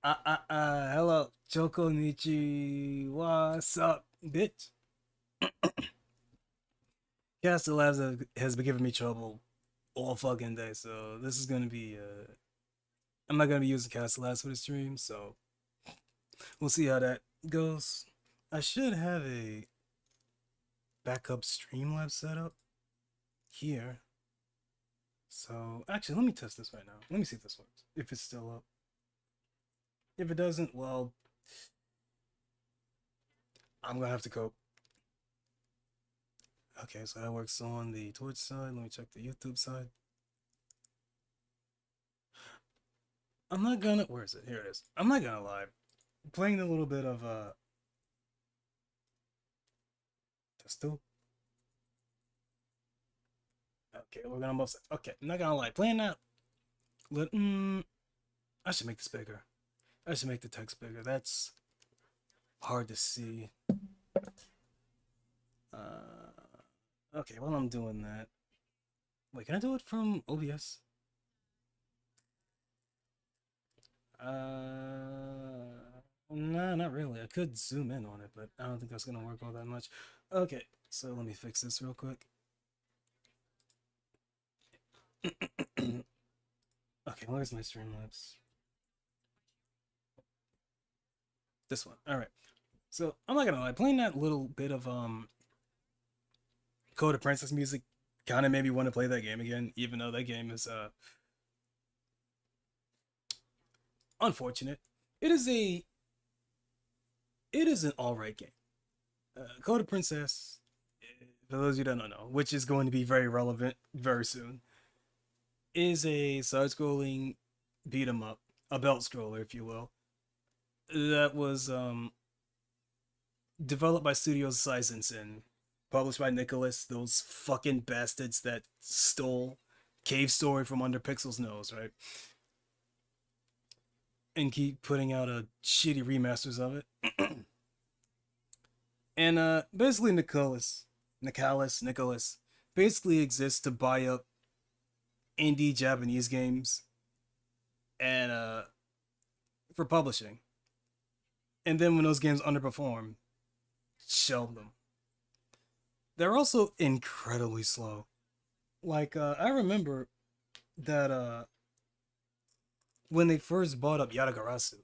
Hello, Choconnichi. What's up, bitch? Caster Labs has been giving me trouble all fucking day, so this is gonna be, I'm not gonna be using Caster Labs for the stream, so we'll see how that goes. I should have a backup Streamlabs setup here. So, actually, let me test this right now. Let me see if this works. If it's still up. If it doesn't, well, I'm gonna have to cope. Okay, so that works on the Twitch side. Let me check the YouTube side. I'm not gonna. Where is it? Here it is. I'm not gonna lie. Playing a little bit of Testo. Okay, we're gonna move. Okay, I'm not gonna lie. Playing that. Let. I should make this bigger. I should make the text bigger. That's hard to see. Okay, while I'm doing that. Wait, can I do it from OBS? Nah, not really. I could zoom in on it, but I don't think that's gonna work all that much. Okay, so let me fix this real quick. Okay, where's my Streamlabs? This one. All right. So I'm not gonna lie, playing that little bit of Code of Princess music kind of made me want to play that game again, even though that game is unfortunate. It is a it is an alright game. Code of Princess, for those of you that don't know, which is going to be very relevant very soon, is a side-scrolling beat 'em up, a belt scroller, if you will, that was developed by Studios Seisons and published by Nicholas, those fucking bastards that stole Cave Story from under Pixel's nose, right? And keep putting out a shitty remasters of it. And basically Nicholas basically exists to buy up indie Japanese games and for publishing. And then when those games underperform, shelve them. They're also incredibly slow. Like I remember that when they first bought up Yatagarasu,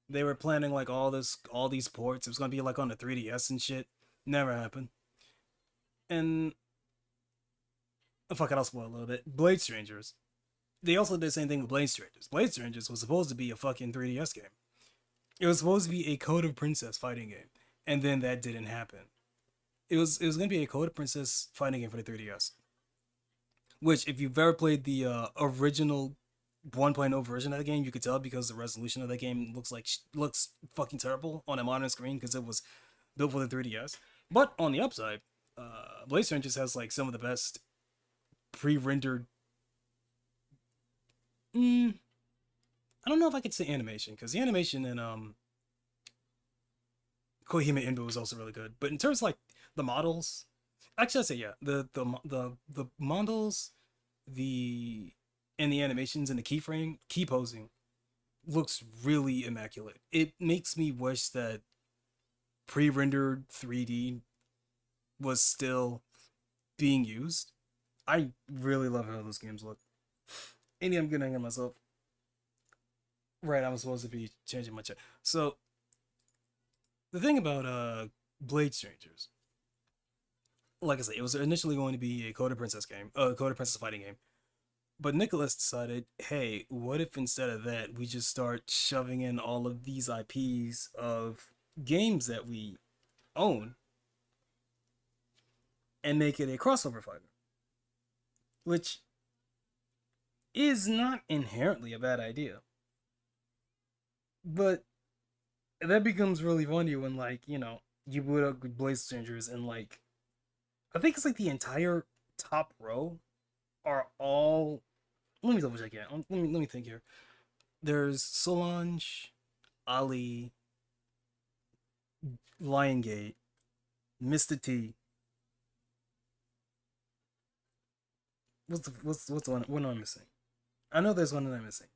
they were planning like all these ports. It was gonna be like on the 3DS and shit. Never happened. And fuck it, I'll spoil a little bit. Blade Strangers. They also did the same thing with Blade Strangers. Blade Strangers was supposed to be a fucking 3DS game. It was supposed to be a Code of Princess fighting game, and then that didn't happen. It was gonna be a Code of Princess fighting game for the 3DS. Which, if you've ever played the original 1.0 version of the game, you could tell because the resolution of that game looks fucking terrible on a modern screen because it was built for the 3DS. But on the upside, Blade Strangers has like some of the best pre-rendered. Mm, I don't know if I could say animation because the animation in Kohima Inbu was also really good. But in terms of like the models, actually I'd say yeah, the models, the and the animations and the keyframe, key posing looks really immaculate. It makes me wish that pre-rendered 3D was still being used. I really love how those games look. And I'm getting at myself. Right, I'm supposed to be changing my chat. So the thing about Blade Strangers, like I said, it was initially going to be a Code of Princess game, Code of Princess fighting game. But Nicholas decided, hey, what if instead of that we just start shoving in all of these IPs of games that we own and make it a crossover fighter, which is not inherently a bad idea. But that becomes really funny when, like, you boot up Blaze Strangers and, like, I think it's like the entire top row are all. Let me double check it. Let me think here. There's Solange, Ali, Liongate, Mr. T. What's the one? What am I missing? I know there's one that I'm missing.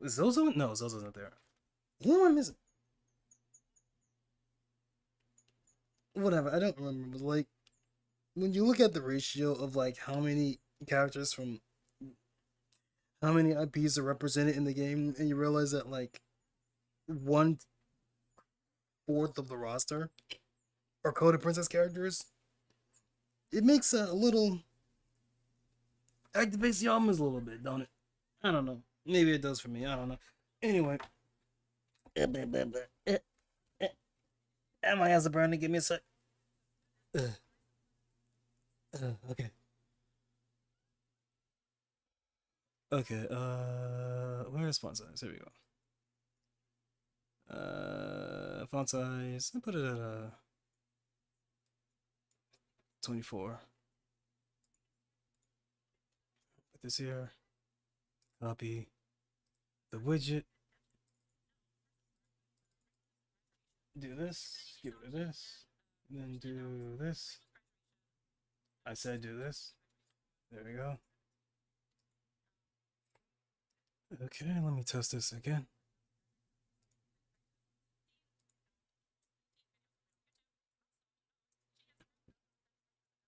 Is Zozo? No, Zozo's not there. Who am I missing? Whatever, I don't remember. But like, when you look at the ratio of like how many characters from how many IPs are represented in the game, and you realize that like 1/4 of the roster are Coded Princess characters, it makes a little activates the almonds a little bit, don't it? I don't know. Maybe it does for me. I don't know. Anyway, my eyes are burning. Give me a sec. Okay. Okay. Where's font size? Here we go. Font size. I put it at 24. Put this here. Copy the widget. Do this. Get rid of this. And then do this. I said do this. There we go. Okay, let me test this again.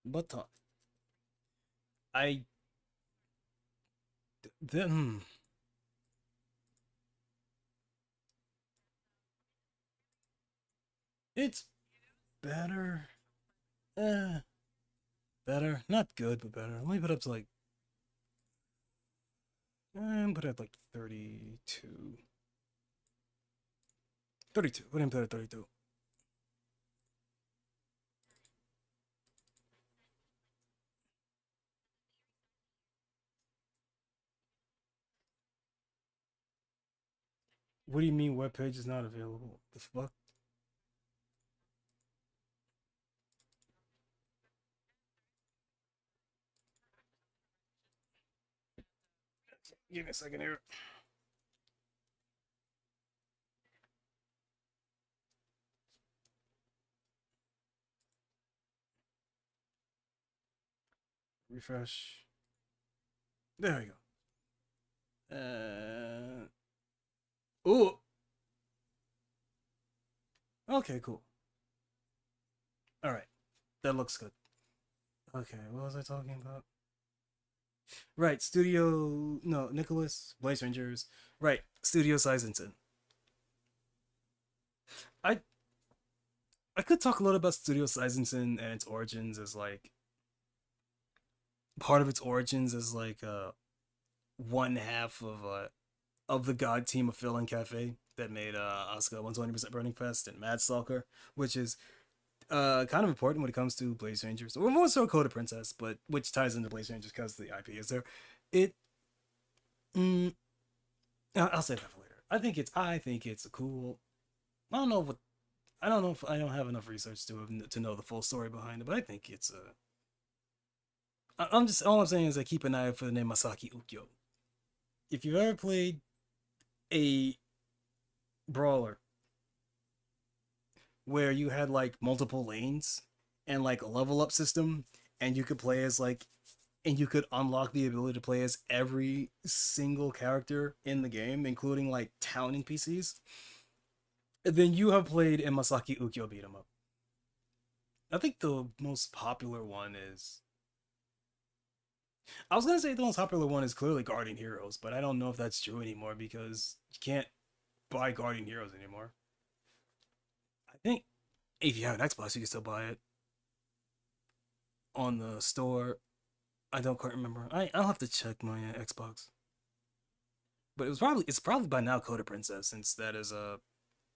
Button. I then it's better. Eh, better. Not good, but better. Let me put it up to like put it at like 32. 32. Put him at 32. What do you mean web page is not available? The fuck? Give me a second here. Refresh. There we go. Oh. Okay, cool. All right. That looks good. Okay, what was I talking about? Right, Studio. No, Nicholas, Blaze Rangers. Right, Studio Sizenson. I I could talk a lot about Studio Sizenson and its origins as like part of its origins as like one half of the God team of Phil and Cafe that made Asuka 120% Burning Fest and Mad Stalker, which is kind of important when it comes to Blaze Rangers. We're more so Coda Princess, but which ties into Blaze Rangers because the IP is there. It, mm, I'll say that for later. I think it's a cool. I don't know what. I don't know if I don't have enough research to know the full story behind it, but I think it's a. I'm just all I'm saying is I keep an eye out for the name Masaki Ukyo. If you've ever played a brawler where you had like multiple lanes and like a level up system, and you could play as like and you could unlock the ability to play as every single character in the game, including like town NPCs, then you have played a Masaki Ukyo beat 'em up. I think the most popular one is. I was gonna say the most popular one is clearly Guardian Heroes, but I don't know if that's true anymore because you can't buy Guardian Heroes anymore. I think if you have an Xbox, you can still buy it on the store. I don't quite remember. I'll have to check my Xbox. But it's probably by now Coda Princess since that is a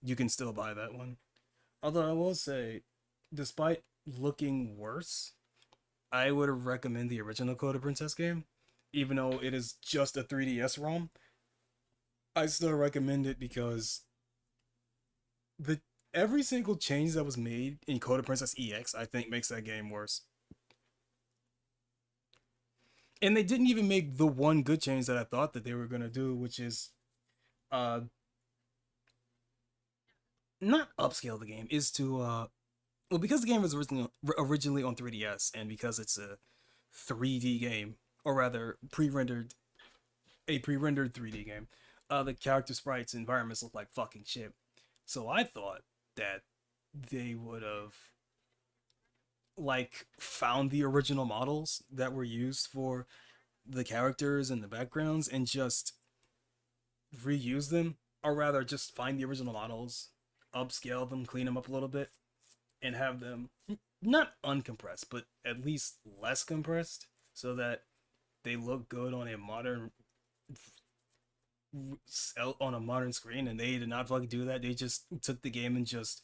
you can still buy that one. Although I will say, despite looking worse, I would recommend the original Coda Princess game, even though it is just a 3DS ROM. I still recommend it because the every single change that was made in Coda Princess EX, I think, makes that game worse. And they didn't even make the one good change that I thought that they were gonna do, which is uh not upscale the game, is to well, because the game was originally on 3DS and because it's a 3D game, or rather pre-rendered a pre-rendered 3D game. The character sprites and environments look like fucking shit. So I thought that they would have like found the original models that were used for the characters and the backgrounds and just reuse them, or rather just find the original models, upscale them, clean them up a little bit, and have them not uncompressed, but at least less compressed, so that they look good on a modern screen. And they did not fucking do that. They just took the game and just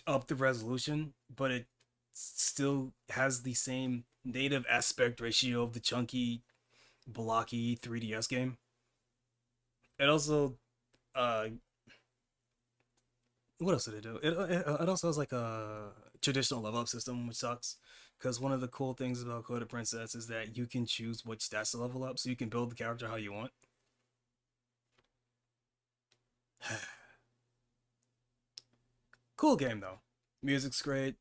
upped the resolution, but it still has the same native aspect ratio of the chunky, blocky 3DS game. It also, uh, what else did it do? It also has like a traditional level up system, which sucks. Because one of the cool things about Code Princess is that you can choose which stats to level up, so you can build the character how you want. Cool game though. Music's great.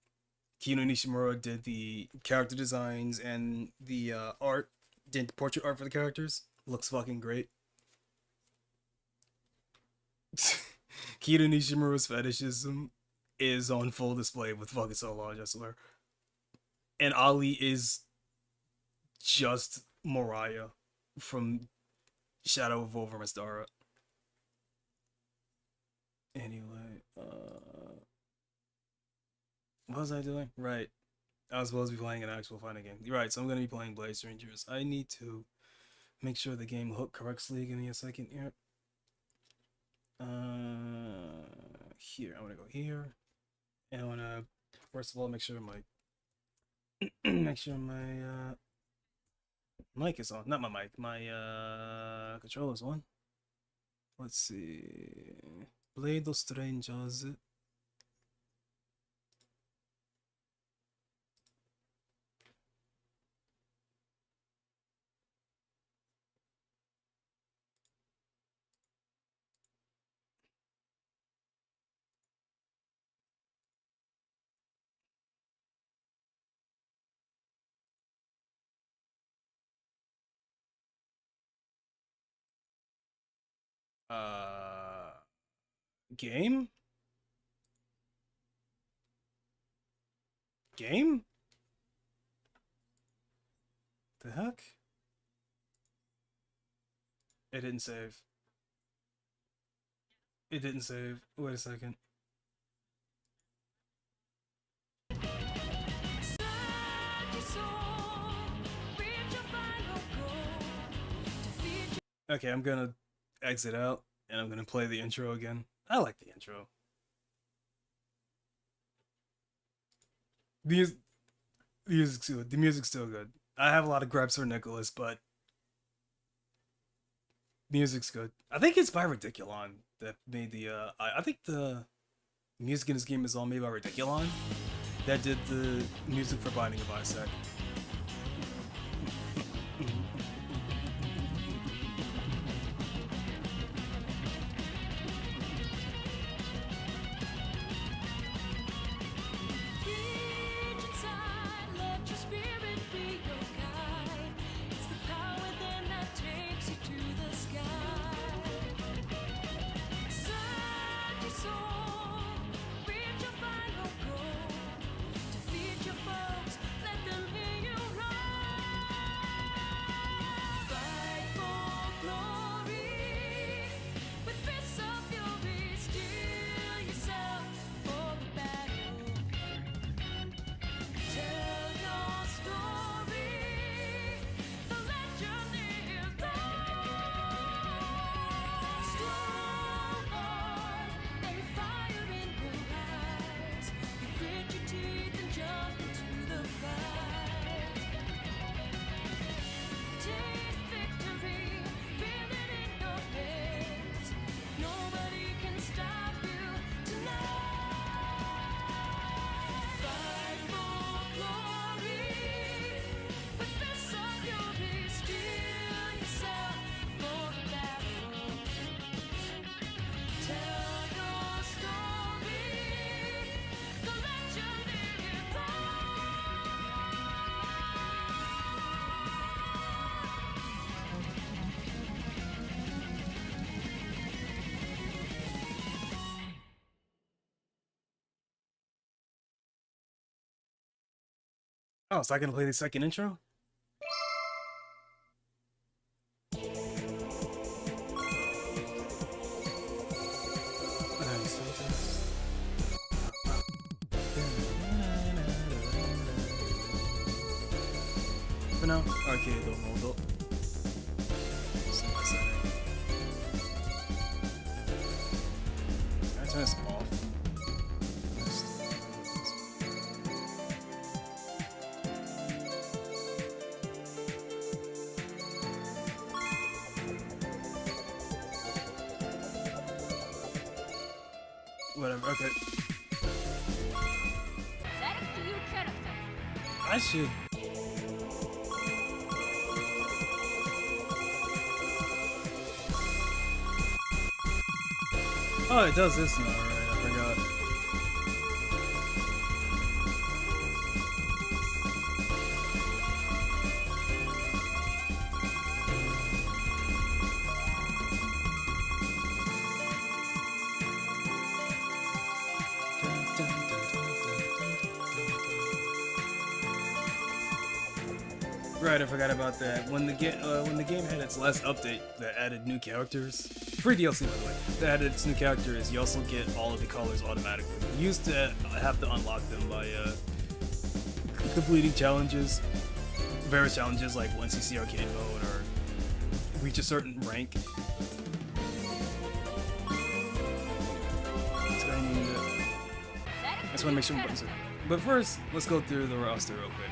Kino Nishimura did the character designs and the art, did the portrait art for the characters. Looks fucking great. Kino Nishimura's fetishism is on full display with fucking Solo and Jessler. And Ali is just Mariah from Shadow of Over. Anyway, what was I doing? Right. I was supposed to be playing an actual fighting game. You're right, so I'm going to be playing Blade Strangers. I need to make sure the game hooked correctly. Give me a second here. Here. I want to go here. And I want to, first of all, make sure my mic is on. Not my mic. My controller's on. Let's see. Blade of Strangers. Uh, game? Game? The heck? It didn't save. It didn't save. Wait a second. Okay, I'm gonna exit out and I'm gonna play the intro again. I like the intro. The, the music's good. The music's still good. I have a lot of gripes for Nicholas, but music's good. I think it's by Ridiculon that made the. I think the music in this game is all made by Ridiculon that did the music for Binding of Isaac. Oh, so I can play the second intro? For now, arcade mode. Can I turn this off? Whatever, okay. I should. Oh, it does this now, right? I forgot. Right, I forgot about that. When the game had its last update that added new characters, free DLC by the way, that added its new characters, you also get all of the colors automatically. You used to have to unlock them by completing challenges, various challenges like once you see arcade mode or reach a certain rank. So I need I just want to make sure my buttons are. But first, let's go through the roster real quick.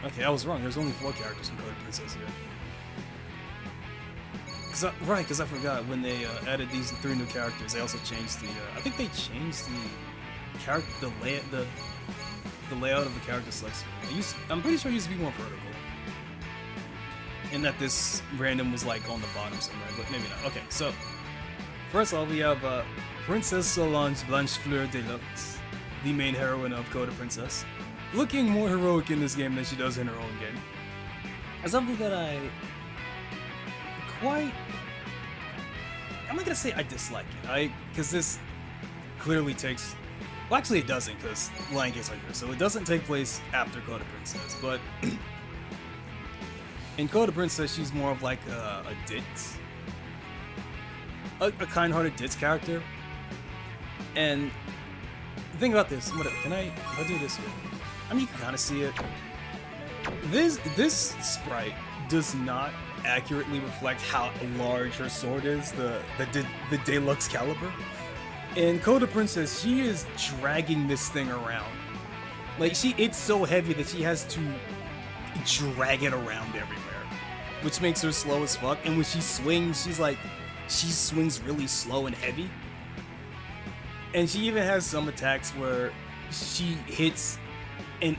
Okay, I was wrong. There's only 4 characters from Code Princess here. Because I forgot when they added these 3 new characters. They also changed the. I think they changed the layout of the character selection. I'm pretty sure it used to be more vertical, and that this random was like on the bottom somewhere, but maybe not. Okay, so first of all, we have Princess Solange Blanchefleur Deluxe, the main heroine of Code Princess, looking more heroic in this game than she does in her own game. Something that I'm not gonna say I dislike it, because this clearly takes, well actually it doesn't, because Lion Gate's right here, so it doesn't take place after Code Princess, but in Code Princess she's more of like a ditz, a kind-hearted ditz character, and think about this, I'll do this here. I mean, you can kind of see it. This sprite does not accurately reflect how large her sword is, the deluxe caliber. In Code Princess, she is dragging this thing around. Like, it's so heavy that she has to drag it around everywhere, which makes her slow as fuck. And when she swings, she swings really slow and heavy. And she even has some attacks where she hits in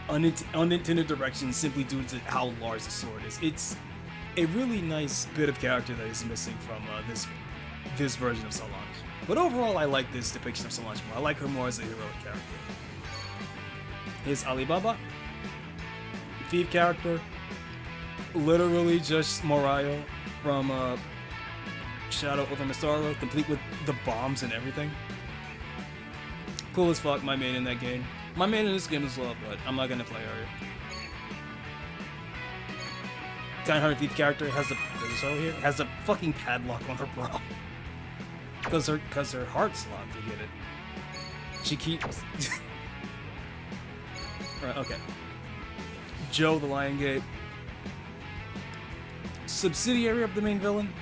unintended direction simply due to how large the sword is. It's a really nice bit of character that is missing from this version of Solange. But overall, I like this depiction of Solange more. I like her more as a heroic character. Here's Alibaba, thief character, literally just Morayo from Shadow over Mistaro, complete with the bombs and everything. Cool as fuck, my main in that game. My main in this game as well, but I'm not gonna play her. Kind-hearted thief character has has a fucking padlock on her bra. Cause her heart's locked to get it. She keeps right, okay. Joe the Lion Gate. Subsidiary of the main villain.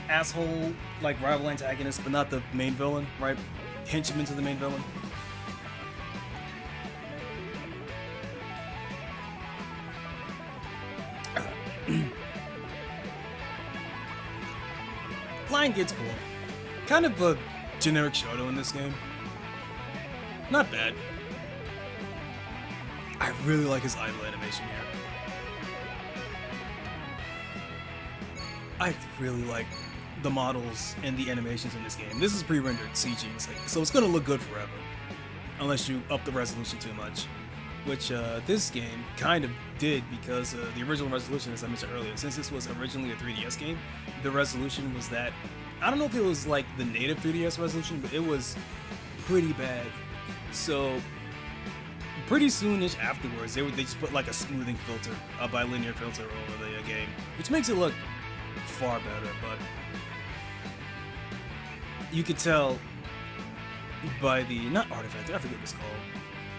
Asshole, like rival antagonist, but not the main villain, right? Henchman to the main villain. Lion Gate's cool. Kind of a generic Shoto in this game. Not bad. I really like his idle animation here. I really like the models and the animations in this game. This is pre-rendered CG, so it's gonna look good forever. Unless you up the resolution too much. Which this game kind of did, because the original resolution, as I mentioned earlier, since this was originally a 3DS game, the resolution was that, I don't know if it was like the native 3DS resolution, but it was pretty bad. So pretty soonish afterwards, they just put like a smoothing filter, a bilinear filter over the game, which makes it look far better. But you could tell by the not artifact, I forget what it's called,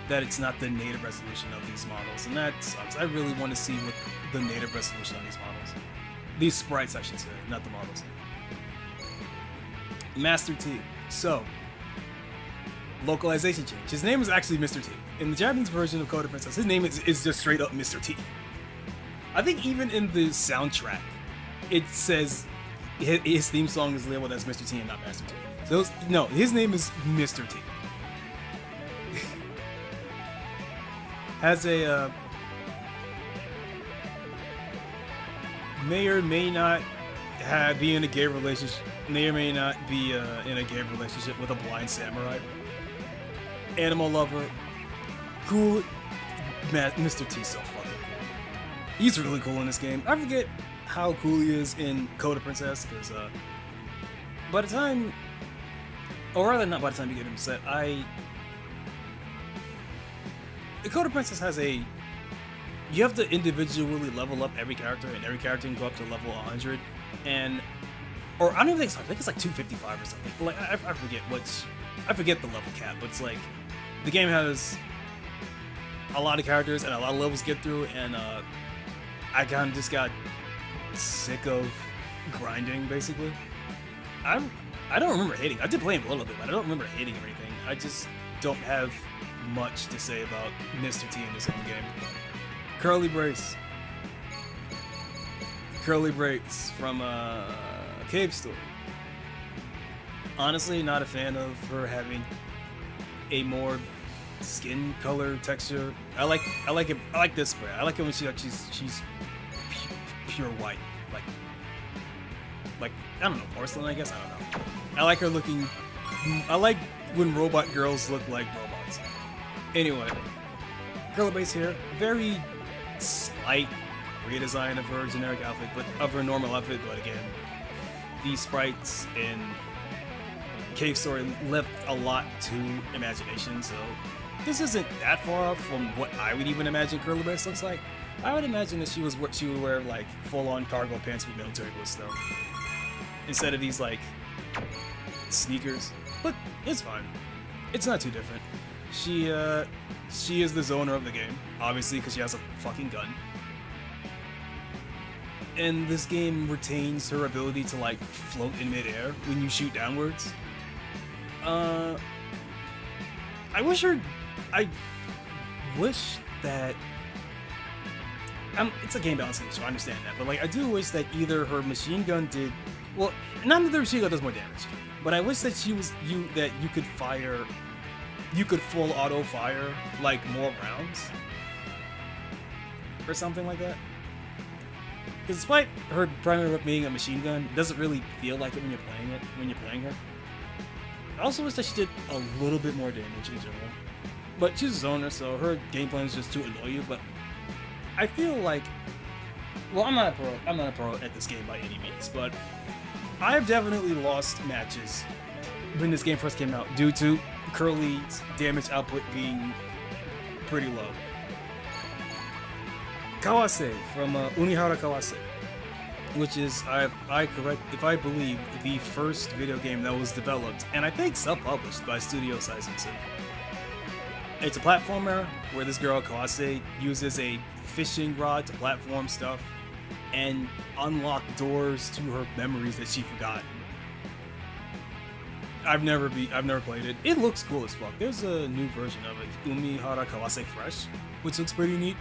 that it's not the native resolution of these models, and that sucks. I really want to see what the native resolution on these models, these sprites, I should say, not the models. Master T. So, localization change. His name is actually Mr. T. In the Japanese version of Code of Princess, his name is just straight up Mr. T. I think even in the soundtrack, it says his theme song is labeled as Mr. T and not Master T. So, no, his name is Mr. T. Has a may or may not be in a gay relationship. May or may not be in a gay relationship with a blind samurai. Animal lover. Cool. Mr. T's so fucking cool. He's really cool in this game. I forget how cool he is in Code of Princess, because by the time, or rather not by the time you get him set, the Code of Princess has you have to individually level up every character, and every character can go up to level 100, or I don't even think so, I think it's like 255 or something. But like I forget the level cap, but it's like the game has a lot of characters and a lot of levels to get through, and I kind of just got sick of grinding, basically. I don't remember hating. I did play him a little bit, but I don't remember hating or anything. I just don't have much to say about Mr. T in this own game. Curly Brace. Curly Brace from Cave Story. Honestly, not a fan of her having a more skin color texture. I like it. I like this way. I like it when she's pure white, like I don't know, porcelain. I guess I don't know. I like her looking. I like when robot girls look like robots. Anyway, Curly Brace here. Very slight redesign of her generic outfit, but of her normal outfit. But again, these sprites in Cave Story left a lot to imagination, so this isn't that far off from what I would even imagine Curly Brace looks like. I would imagine that she would wear like full-on cargo pants with military boots though, instead of these like sneakers. But it's fine. It's not too different. She is the zoner of the game, obviously, because she has a fucking gun. And this game retains her ability to like float in midair when you shoot downwards. I wish that it's a game balancing issue, I understand that, but like I do wish that either her machine gun did well, not that the machine gun does more damage, but I wish that you could full auto fire like more rounds or something like that. Because despite her primary weapon being a machine gun, it doesn't really feel like it when you're playing her. I also wish that she did a little bit more damage in general. But she's a zoner, so her game plan is just to annoy you. But I feel like, well, I'm not a pro at this game by any means, but I've definitely lost matches when this game first came out due to Curly's damage output being pretty low. Kawase from Unihara Kawase, which is, if I believe, the first video game that was developed and I think sub-published by Studio Saizensu. It's a platformer where this girl Kawase uses a fishing rod to platform stuff and unlock doors to her memories that she forgot. I've never played it. It looks cool as fuck. There's a new version of it, Umihara Kawase Fresh, which looks pretty neat.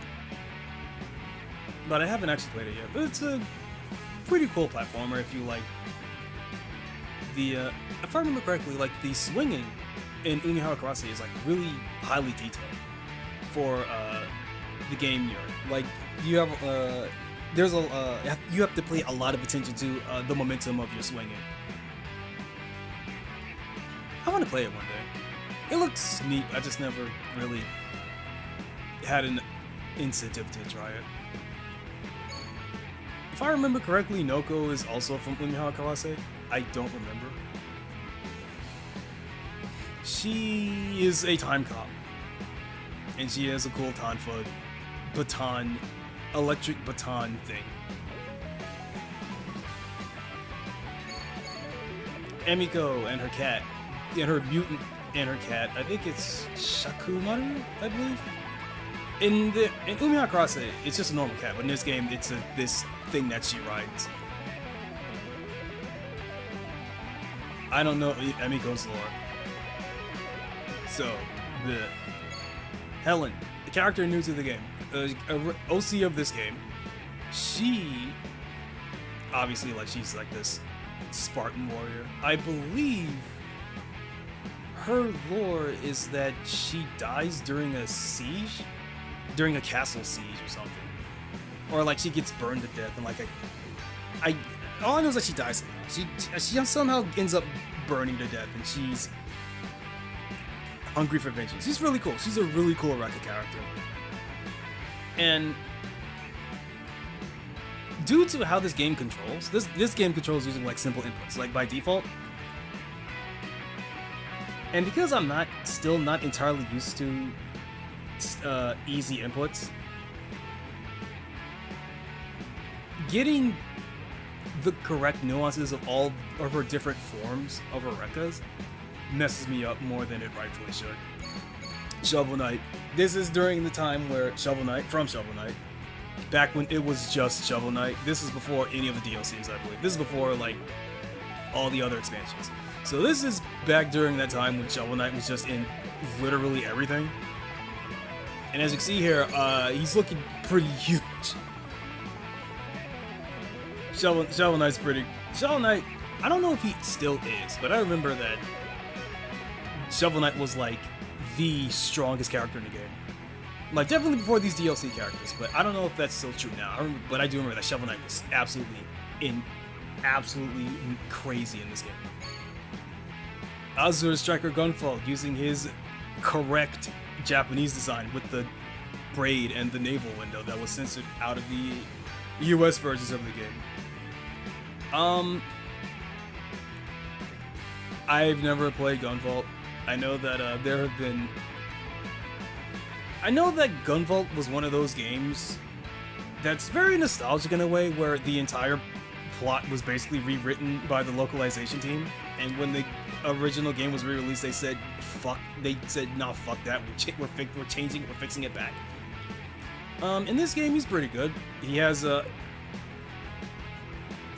But I haven't actually played it yet. But it's a pretty cool platformer if you like the, if I remember correctly, like the swinging in Umihara Kawase is like really highly detailed for the game you're in. Like you have you have to pay a lot of attention to the momentum of your swinging. I want to play it one day. It looks neat. I just never really had an incentive to try it. If I remember correctly, Noko is also from Umihara Kawase. I don't remember. She is a time cop, and she has a cool baton, electric baton thing. Emiko and her cat, and her mutant and her cat. I think it's Shakumaru, I believe. In Umiha Cross, it's just a normal cat, but in this game, it's this thing that she rides. I don't know Emiko's lore. So, Helen, the character new to the game, OC of this game, she obviously she's like this Spartan warrior. I believe her lore is that she dies during a siege, during a castle siege or something, or like she gets burned to death, and all I know is that she dies somehow. She somehow ends up burning to death, and she's hungry for vengeance. She's really cool. She's a really cool Rekka character, and due to how this game controls, this game controls using like simple inputs, like by default. And because I'm still not entirely used to easy inputs, getting the correct nuances of all of her different forms of her Rekkas messes me up more than it rightfully should. Shovel Knight. This is during the time where Shovel Knight, back when it was just Shovel Knight. This is before any of the DLCs, I believe. This is before like all the other expansions. So this is back during that time when Shovel Knight was just in literally everything. And as you can see here, he's looking pretty huge. Shovel Knight's pretty... Shovel Knight, I don't know if he still is, but I remember that Shovel Knight was like the strongest character in the game. Like definitely before these DLC characters, but I don't know if that's still true now. But I do remember that Shovel Knight was absolutely crazy in this game. Azure Striker Gunfall using his correct Japanese design with the braid and the navel window that was censored out of the US versions of the game. I've never played Gunvolt. I know that I know that Gunvolt was one of those games that's very nostalgic in a way, where the entire plot was basically rewritten by the localization team, and when the original game was re-released, they said nah, fuck that, we're changing it, we're fixing it back. In this game, he's pretty good. He has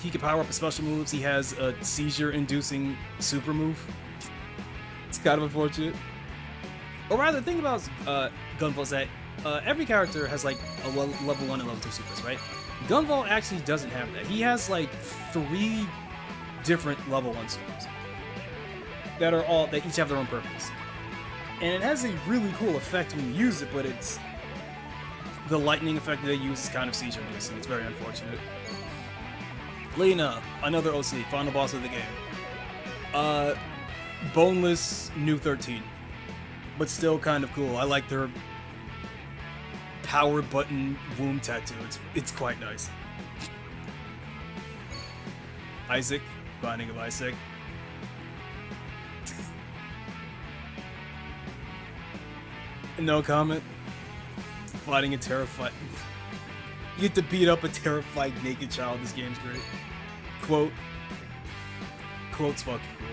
he can power up his special moves. He has a seizure-inducing super move. It's kind of unfortunate. Or rather, the thing about Gunvolt is that every character has like a level 1 and level 2 supers, right? Gunvolt actually doesn't have that. He has like 3 different level 1 supers that each have their own purpose. And it has a really cool effect when you use it, but it's the lightning effect that they use is kind of seizure-inducing. It's very unfortunate. Lena, another OC, final boss of the game. Boneless new 13, but still kind of cool. I like their power button wound tattoo. It's quite nice. Isaac, Binding of Isaac. No comment. Fighting a terrified... You get to beat up a terrified naked child. This game's great. Quote's fucking cool.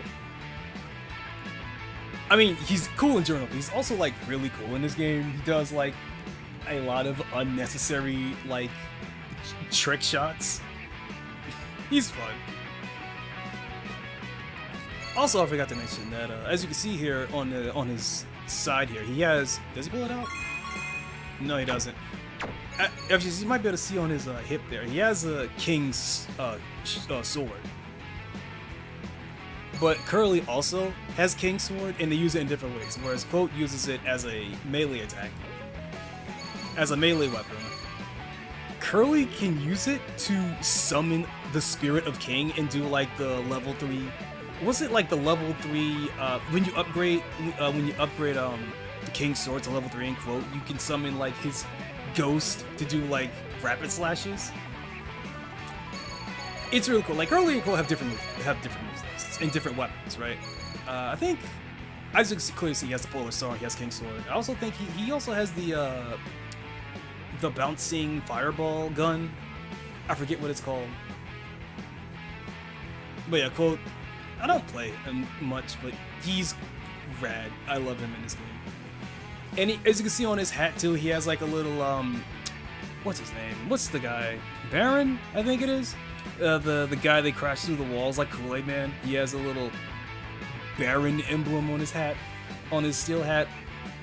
I mean, he's cool in general, but he's also like really cool in this game. He does like a lot of unnecessary like trick shots. He's fun. Also, I forgot to mention that as you can see here on his side here, he has... Does he pull it out? No, he doesn't. Actually, you might be able to see on his hip there. He has a king's sword. But Curly also has King's Sword, and they use it in different ways, whereas Quote uses it as a melee attack. As a melee weapon. Curly can use it to summon the Spirit of King and do like the level 3... Was it like the level 3... when you upgrade the King's Sword to level 3 in Quote, you can summon like his ghost to do like rapid slashes. It's really cool. Like Curly and Quote have different move lists and different weapons, right? I think as you can clearly see, he has the Polar Star, he has King Sword. I also think he also has the bouncing fireball gun. I forget what it's called. But yeah, quote, I don't play him much, but he's rad. I love him in this game. And he, as you can see on his hat too, he has like a little, what's his name? What's the guy? Baron, I think it is? The guy that crashed through the walls like Kool-Aid Man. He has a little Baron emblem on his hat, on his steel hat.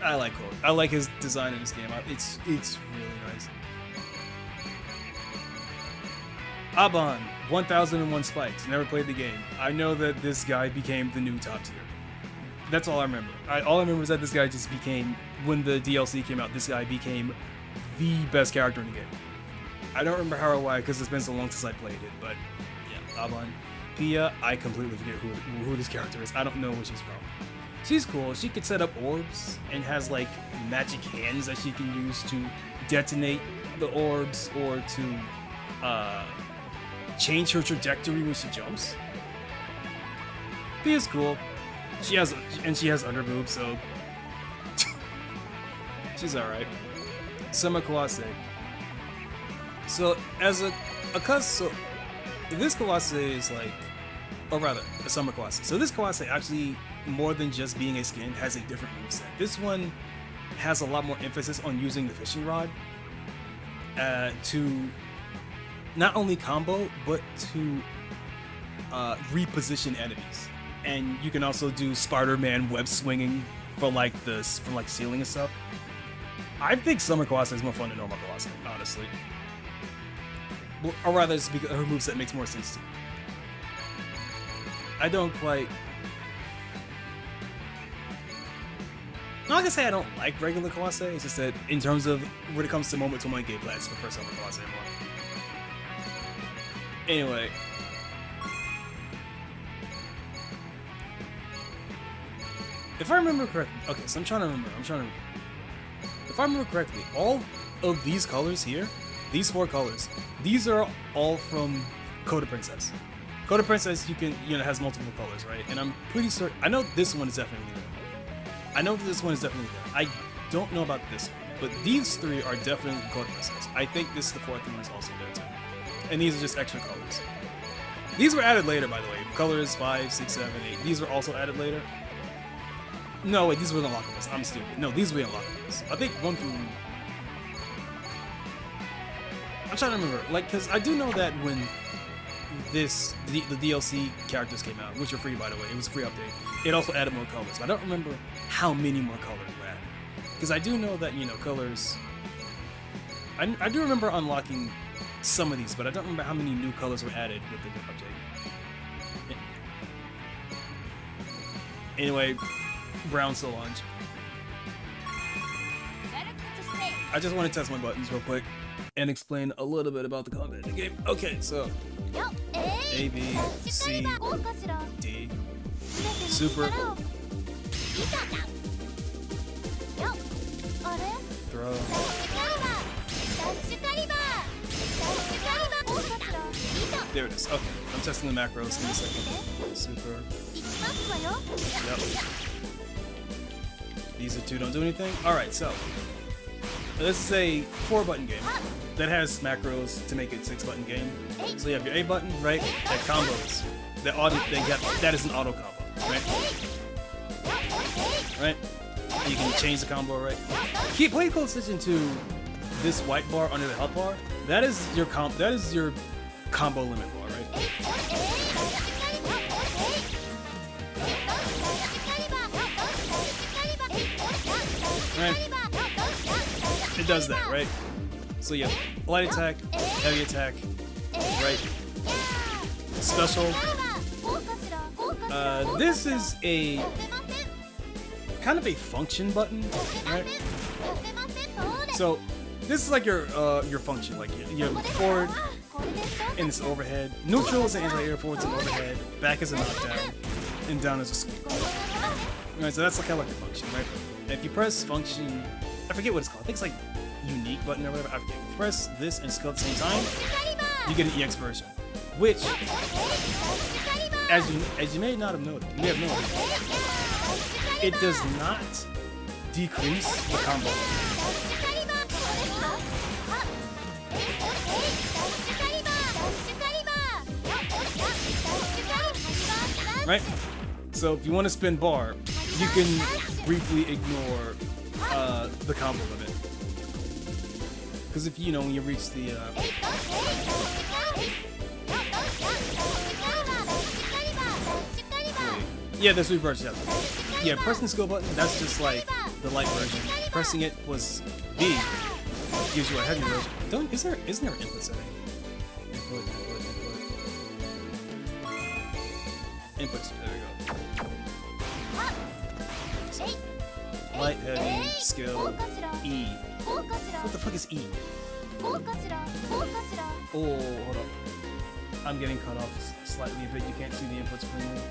I like Quote. I like his design in this game. It's really nice. Aban, 1001 spikes. Never played the game. I know that this guy became the new top tier. That's all I remember. All I remember is that this guy just became, when the DLC came out, this guy became the best character in the game. I don't remember how or why, because it's been so long since I played it, but yeah, Aban. Pia, I completely forget who this character is. I don't know where she's from. She's cool. She could set up orbs and has like magic hands that she can use to detonate the orbs or to change her trajectory when she jumps. Pia's cool. She has under boobs, so she's alright. Summer Kawase. So as so this Kawase is like, or rather, a Summer Kawase. So this Kawase actually, more than just being a skin, has a different moveset. This one has a lot more emphasis on using the fishing rod to not only combo, but to reposition enemies. And you can also do Spider-Man web swinging from like ceiling and stuff. I think Summer Kawase is more fun than normal Kawase, honestly. Or rather, it's because her moveset makes more sense to me. I don't quite... I'm not gonna say I don't like regular Kawase, it's just that in terms of when it comes to moment-to-moment gameplay, I just prefer Summer Kawase more. Anyway. If I remember correctly, okay, so I'm trying to remember. If I remember correctly, all of these colors here, these 4 colors, these are all from Coda Princess. Coda Princess, has multiple colors, right? And I'm pretty certain, I know this one is definitely there. I don't know about this one, but these 3 are definitely Coda Princess. I think this is the 4th one is also there too. And these are just extra colors. These were added later, by the way. Colors 5, 6, 7, 8. These were also added later. No, wait, these were the unlockables. I'm stupid. No, these were the unlockables. I think 1 through... I'm trying to remember. Like, because I do know that when the DLC characters came out, which are free, by the way, it was a free update, it also added more colors. But I don't remember how many more colors were added. Because I do know that, colors... I do remember unlocking some of these, but I don't remember how many new colors were added with the update. Anyway, Brown Solange. I just want to test my buttons real quick and explain a little bit about the combat in the game. Okay, so A, B, C, D, super, throw, there it is. Okay, I'm testing the macros. Give me a second. Super. Yep. These are 2 don't do anything. Alright, so this is a 4-button game that has macros to make it a 6-button game. So you have your A button, right? That combos. That is an auto combo, right? Right? You can change the combo, right? Pay close attention to this white bar under the health bar. That is your combo limit bar, right? Right? It does that, right? So you have light attack, heavy attack, right? Special. This is a kind of a function button, right? So this is like your function, like you have forward and it's overhead. Neutral is an anti-air, forward's an overhead, back is a knockdown, and down is a sweep. Right, so that's kind of like the function, right? And if you press function, I forget what it's called. I think it's like unique button or whatever. I forget. If you press this and skill at the same time, you get an EX version, which, as you may not have noticed, it does not decrease the combo. Right? So if you want to spin bar, you can briefly ignore the combo limit. Because if you know when you reach the yeah, that's reverse. Yeah, pressing the skill button, that's just like the light version. Pressing it was B, gives you a heavy version. Isn't there an input setting? Inputs, there we go. So, light, heavy, skill, E. What the fuck is E? Oh, hold up. I'm getting cut off slightly a bit. You can't see the inputs clearly.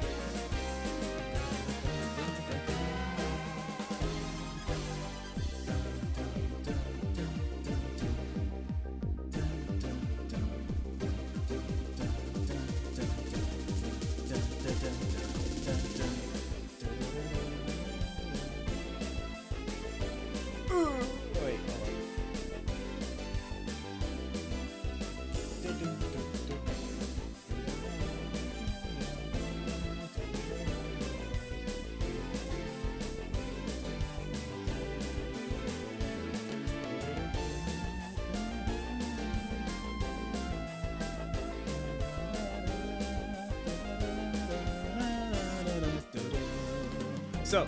So,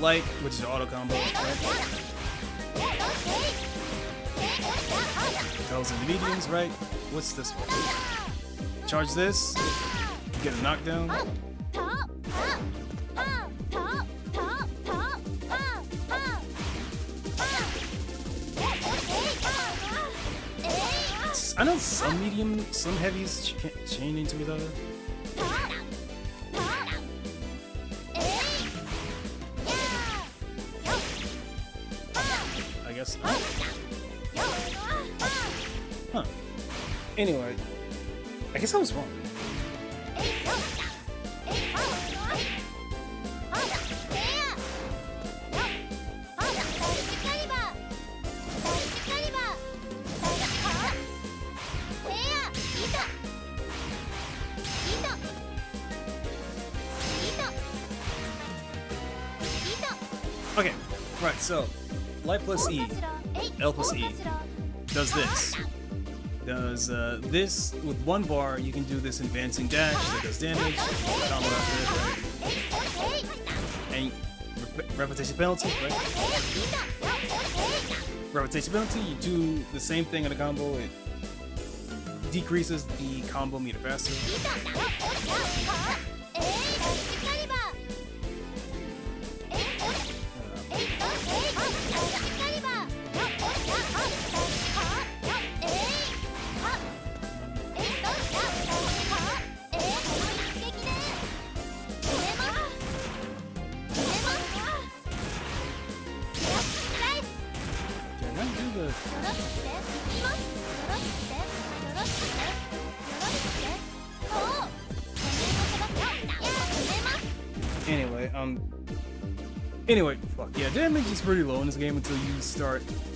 light, which is an auto combo, right? Tells in the mediums, right? What's this one? Charge this, get a knockdown. I know some medium, some heavies chain into each other. I guess not. Huh. Anyway, I guess I was wrong. Okay, right, so light plus E, L plus E, does this. Does this with one bar, you can do this advancing dash that does damage, combo after it, and repetition penalty, right? Repetition penalty, you do the same thing in a combo, it decreases the combo meter faster. Anyway, fuck yeah, damage is pretty low in this game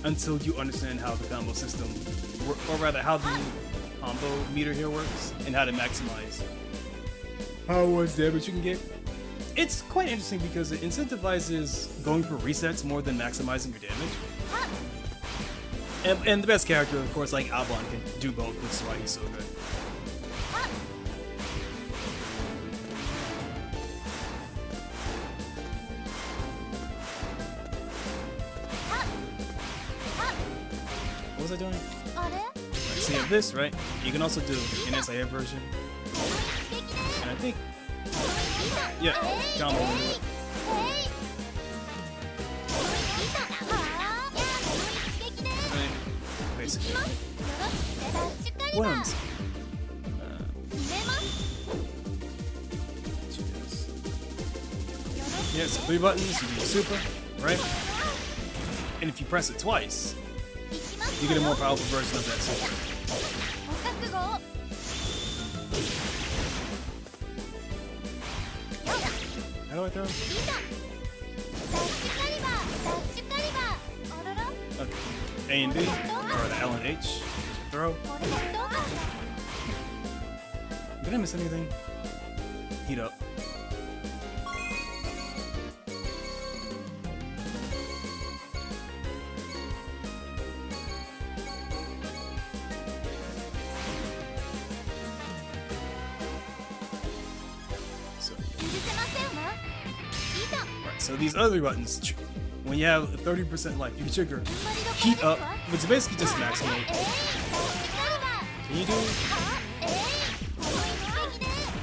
until you understand how the combo system, or rather how the combo meter here works, and how to maximize how much damage you can get. It's quite interesting because it incentivizes going for resets more than maximizing your damage. And the best character, of course, like Albon, can do both, which is why he's so good. What was I doing? So you have this, right? You can also do an SIA version. And I think, yeah, combo. Right. Basically. What else? Yeah, so 3 buttons, you do super, right? And if you press it twice, you get a more powerful version of that super. do I throw? Okay. A and B, or the L and H. Throw. Did I miss anything? Heat up. So these other buttons, when you have 30% life, you can trigger heat up, which is basically just max mode. Can you do it?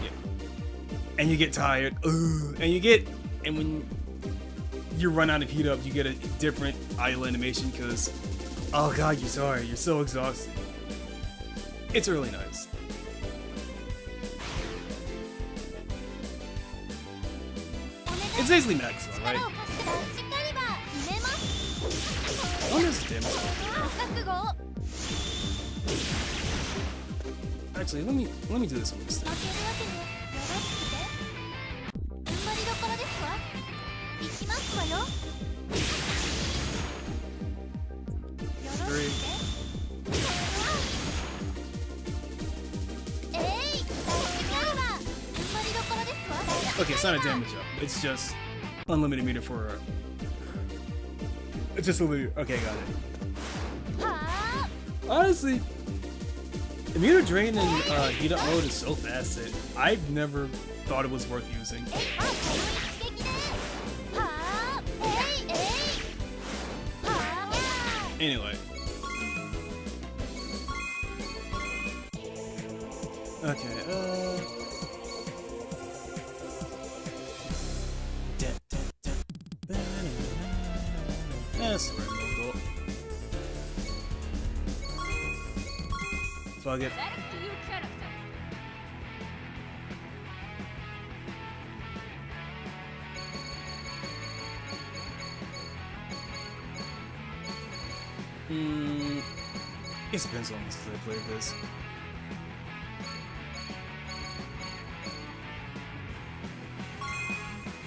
Yeah. And you get tired, and when you run out of heat up, you get a different idle animation because, oh god, you're tired, you're so exhausted. It's really nice. It's basically max, right? Oh, there's damage. Actually, let me do this one instead. 3. Okay, it's not a damage up. It's just unlimited meter for. It's just a loot. Okay, got it. Honestly, the meter drain in heat up mode is so fast that I've never thought it was worth using. Anyway. Okay, that's the right move. Fuck it. It depends on this I play this.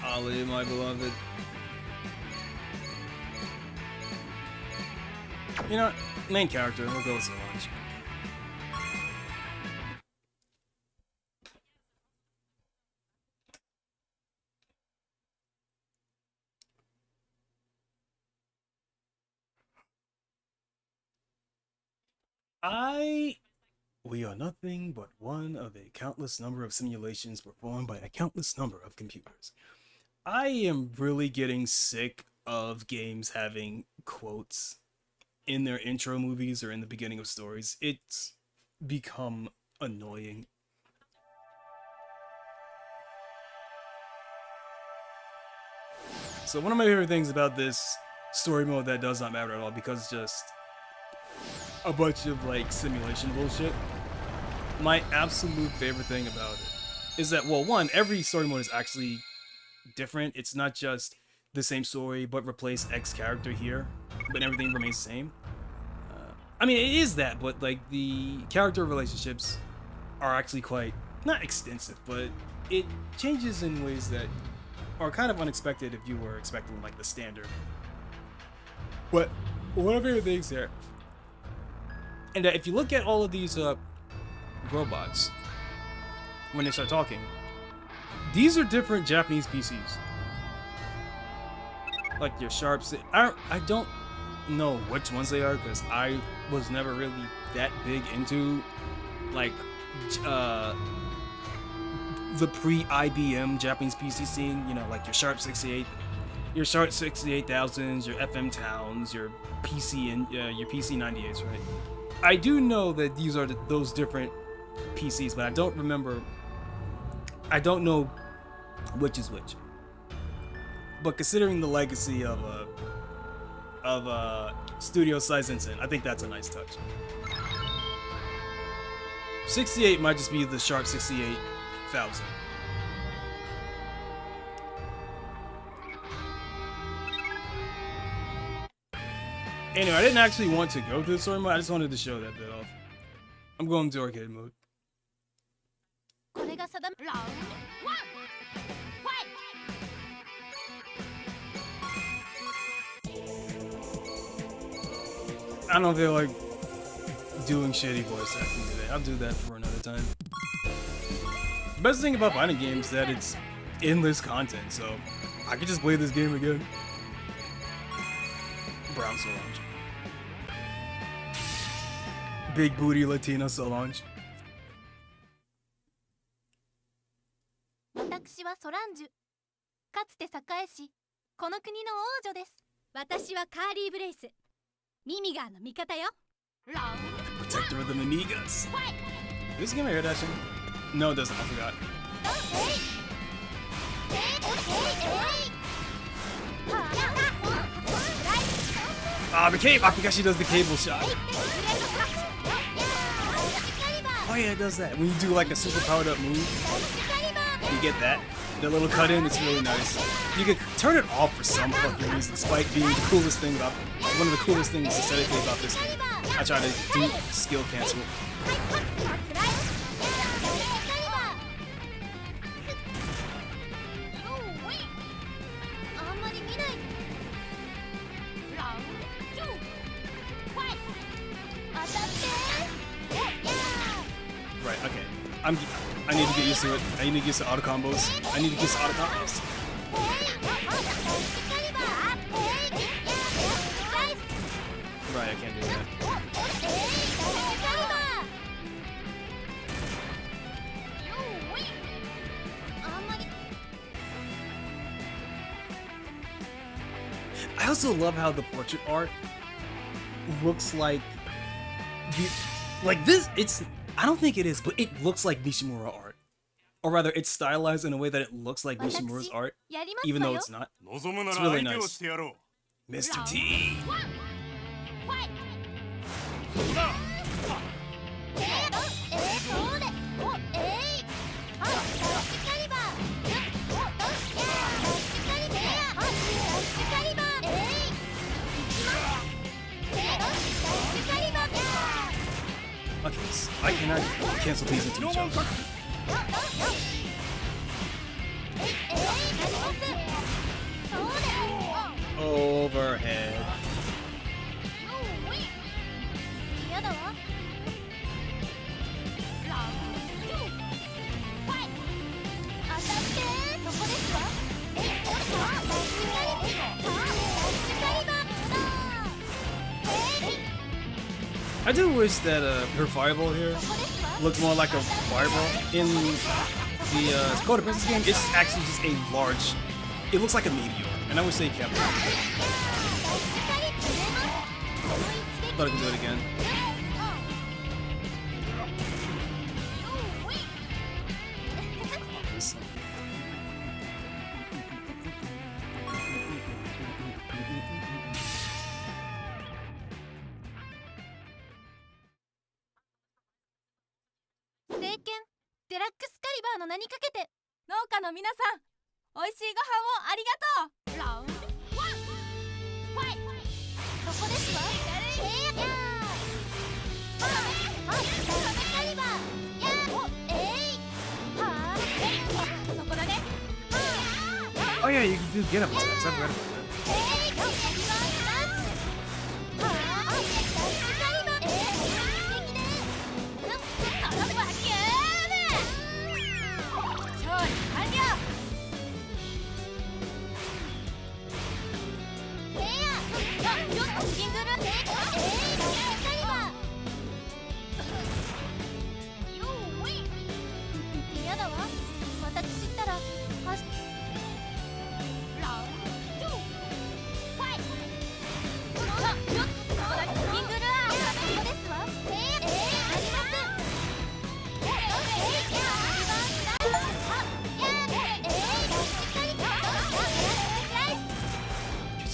Ali, my beloved. You know what? Main character, we'll go with the launch. We are nothing but one of a countless number of simulations performed by a countless number of computers. I am really getting sick of games having quotes in their intro movies or in the beginning of stories. It's become annoying. So one of my favorite things about this story mode that does not matter at all, because it's just a bunch of like simulation bullshit. My absolute favorite thing about it is that, well, one, every story mode is actually different. It's not just the same story but replace X character here, but everything remains the same. I mean, it is that, but like the character relationships are actually quite not extensive, but it changes in ways that are kind of unexpected if you were expecting like the standard. But one of my favorite things here, and if you look at all of these robots when they start talking, these are different Japanese PCs. Like your sharps, I don't know which ones they are because I was never really that big into like the pre-IBM Japanese PC scene. You know, like your Sharp 68, your Sharp 68,000s, your FM Towns, your PC and your PC 98s, right? I do know that these are those different PCs, but I don't remember. I don't know which is which. But considering the legacy of Studio Saizensen, I think that's a nice touch. 68 might just be the Sharp 68,000. Anyway, I didn't actually want to go to the story mode. I just wanted to show that bit off. I'm going to arcade mode. I don't feel like doing shitty voice acting today. I'll do that for another time. The best thing about fighting games is that it's endless content, so I could just play this game again. Brown Solange. Big booty Latina Solange. 私はソランジュ。かつて栄えし、この国の王女です。私はカーリー・ブレイス。ミミガーの味方よ。Protector of the Mimigas. This game I heard that shit? No, it doesn't. I forgot. Ah, the cable. I forgot she does the cable shot. Oh yeah, it does that. When you do like a super powered up move, you get that. The little cut in, it's really nice. You can turn it off for some fucking reason, despite being the coolest thing about one of the coolest things aesthetically about this game. I try to do skill cancel. Right, okay. I need to get used to it. I need to get used to auto combos. I need to get used to auto combos. Right, I can't do that. I also love how the portrait art looks like this. It's, I don't think it is, but it looks like Nishimura art. Or rather, it's stylized in a way that it looks like Nishimura's art, even though it's not. It's really nice. Mr. T! Okay, so I cannot cancel these into each other. Overhead. I do wish that her fireball here looked more like a fireball. In the Code of Princess game, it's actually just a large, it looks like a meteor, and I wish they kept it. Thought I could do it again. Oh yeah, you can do get up attacks. I've read about that.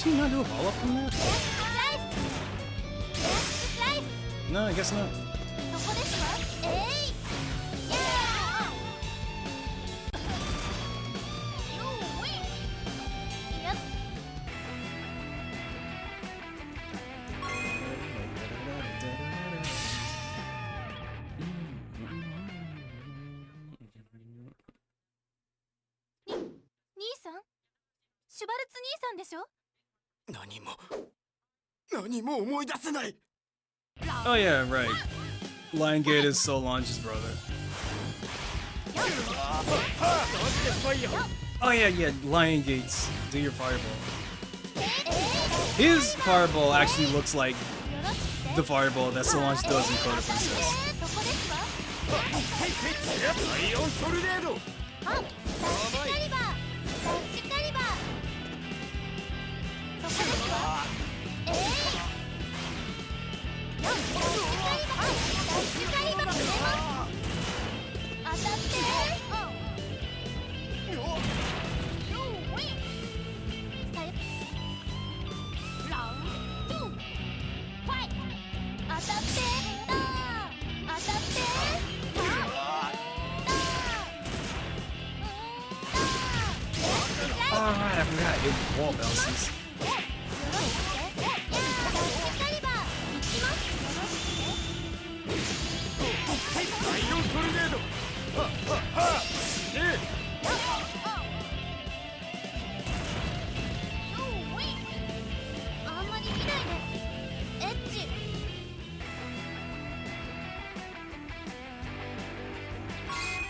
Did he not do a follow-up from that? No, I guess not. Nani mo 思い出せない Oh yeah, right. Lion Gate is Solange's brother. Oh yeah, Lion Gates. Do your fireball. His fireball actually looks like the fireball that Solange does in Code of Princess. Alright, I forgot it wall bounces.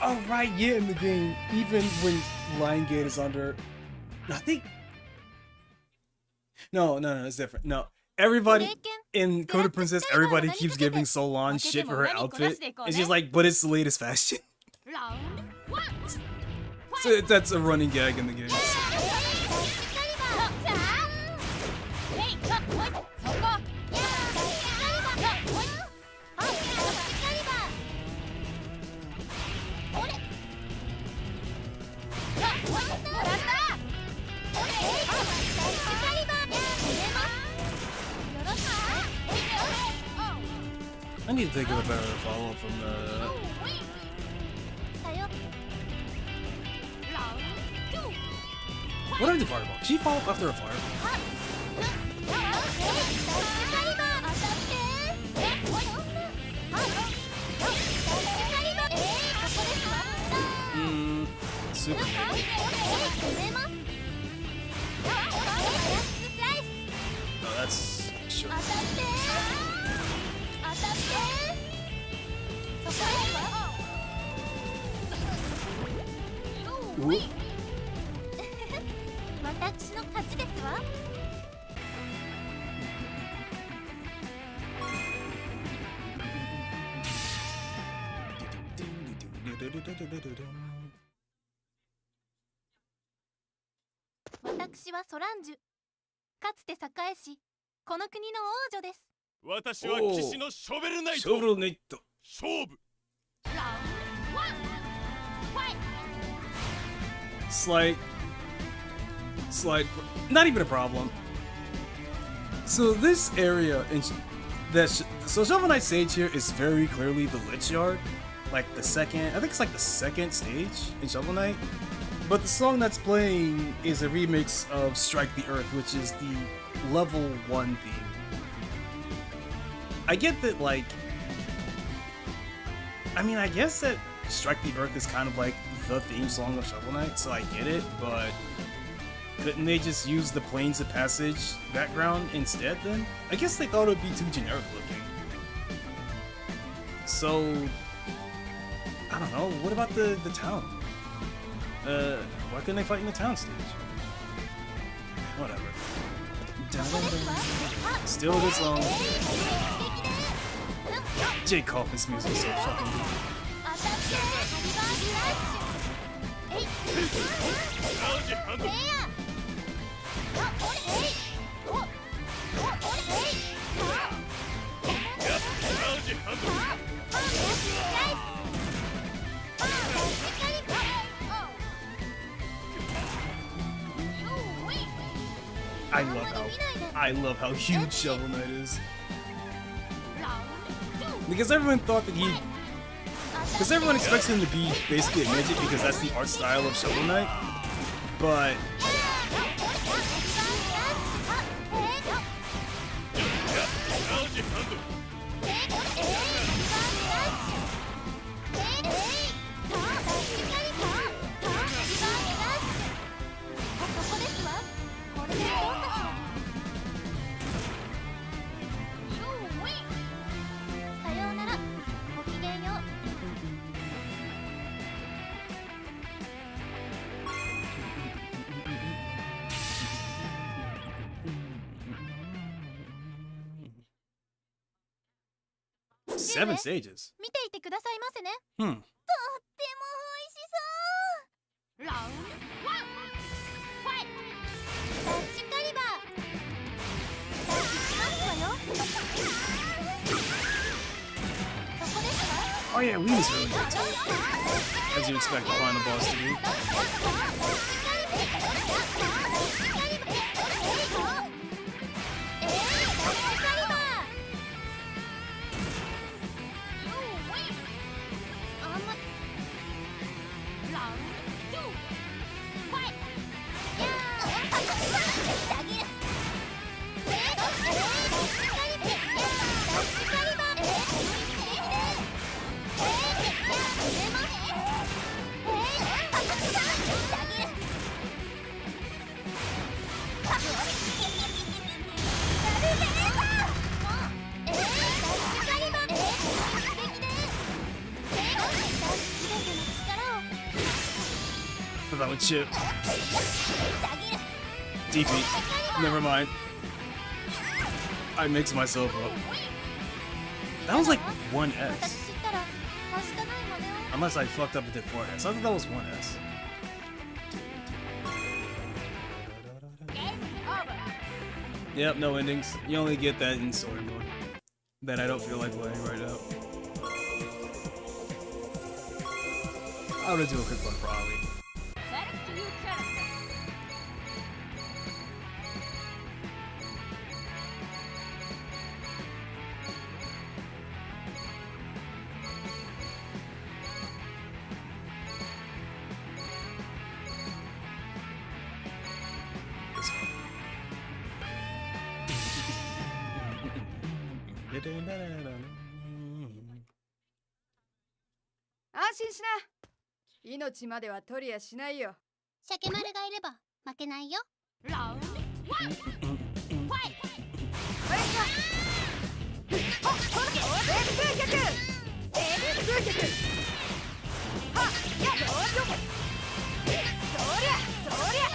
Oh right, yeah, in the game, even when Lion Gate is under, I think. No, it's different. No, everybody in Code of Princess, everybody keeps giving Solange shit for her outfit. And she's like, but it's the latest fashion. So that's a running gag in the game. I need to think of a better follow-up from the... What are the fireball? Can she follow up after a fireball? Super. No, that's sure. Ooh. 私の勝ちですわ。私はソランジュ。かつて栄えし、この国の王女です。私は騎士のショベルナイト。ショベルナイト。勝負。Slight, not even a problem. So this area in so Shovel Knight stage here is very clearly the Lich Yard, like the second, I think it's like the second stage in Shovel Knight. But the song that's playing is a remix of Strike the Earth, which is the level 1 theme. I get that, like, I mean, I guess that Strike the Earth is kind of like the theme song of Shovel Knight, so I get it, but couldn't they just use the Plains of Passage background instead then? I guess they thought it would be too generic looking. So, I don't know, what about the town? Why couldn't they fight in the town stage? Whatever. Still a good song. Jake Coffin's music is so fucking good. I love how huge Shovel Knight is. Because everyone thought that because everyone expects him to be basically a midget because that's the art style of Shovel Knight. But 上 7 stages. 見ていてくださいませね。 Hmm. とっても美味しそう。ラウンドワンファイト。ダッシュカリバーダッシュしますわよ。そこですわ。 Oh yeah, Lee's really good too. As you expect the final boss to be. That would chip. DP. Never mind. I mixed myself up. That was like 1S. Unless I fucked up and did 4S. I thought that was 1S. Yep, no endings. You only get that in story mode. That I don't feel like playing right now. I'm gonna do a quick one for Ali. This one. 安心しな。命までは取りやしないよ。鮭丸がいれば負けないよ。ラウンドワンファイト。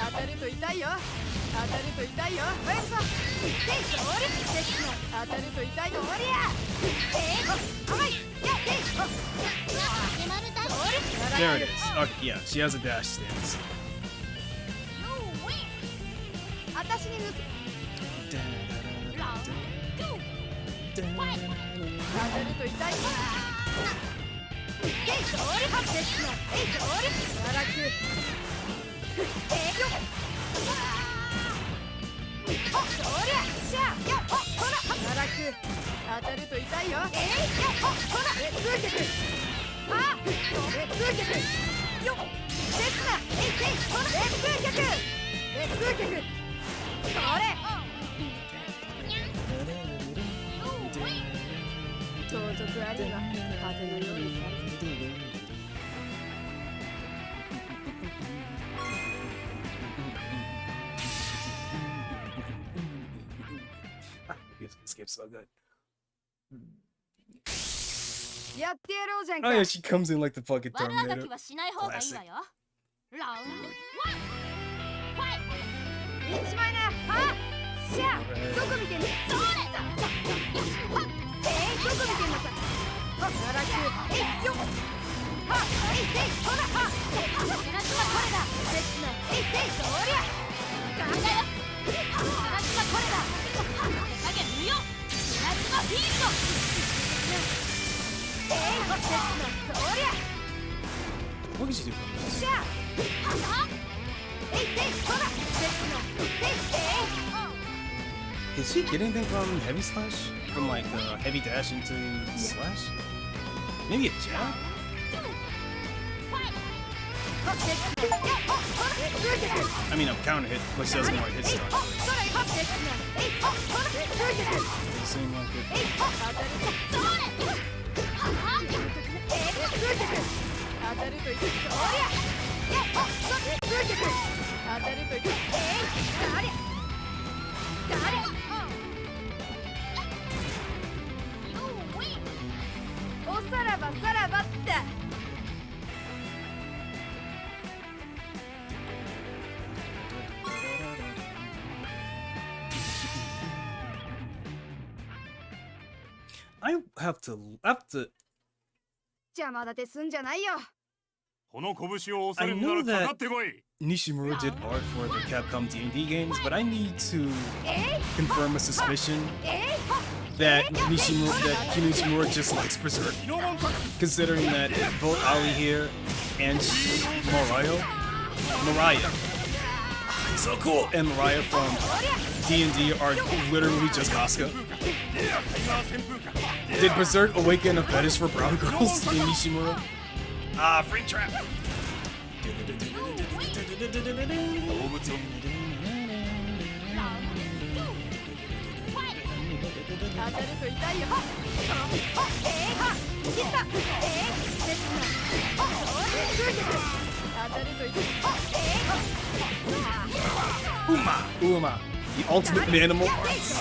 当たると痛いよ。当たると痛いよ。当たると痛いよ。There it is. Okay, yeah, she has a dash stance. 私に抜く。当たると痛いよ。当たると痛いよ。盗賊ありは風のようにされている。This game's so good. やってやろうじゃん Oh か。 yeah, she comes in like the fucking 悪あが Terminator. きはしない方がいいわよ。ラウンドワンファイト。一枚な。はっしゃ。どこ見てんの。どこ見てんのさ。はっ荒く。よっ。はっほらはっ。ペナチはこれだ。ですな。そりゃ。ガンだよ。ペナチはこれだ。手加減無用。ペナチはフィールド。そりゃ。 What can she do from this? しゃ。Did she get anything from heavy slash? From like heavy dash into slash? Maybe a jab? I mean, a counter hit, but she doesn't want hit stun. Doesn't seem like it. 当たるといく。当たるといく。おさらばさらばって。I I have to. 邪魔立てすんじゃないよ。この拳を押されるならかかってこい。 Nishimura did art for the Capcom D&D games, but I need to confirm a suspicion that Nishimura just likes Berserk. Considering that both Ali here and Mariah, so cool, and Mariah from D&D are literally just Casca. Did Berserk awaken a fetish for brown girls in Nishimura? Ah, free trap. 当たると痛いよ。はっ切った。切な。当たると痛い。Uma, the ultimate manimal arts.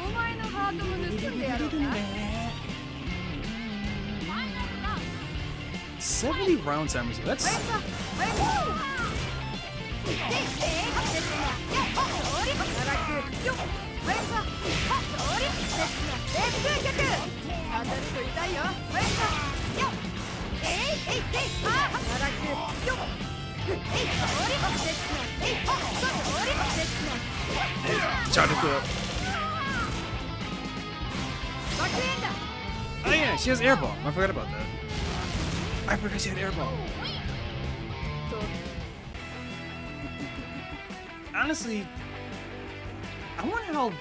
お前のハートも盗んでやろうか。 70 round timers. That's チャルク。Oh yeah, she has air bomb. I forgot about that. I forgot she had air bomb. Honestly, I wonder how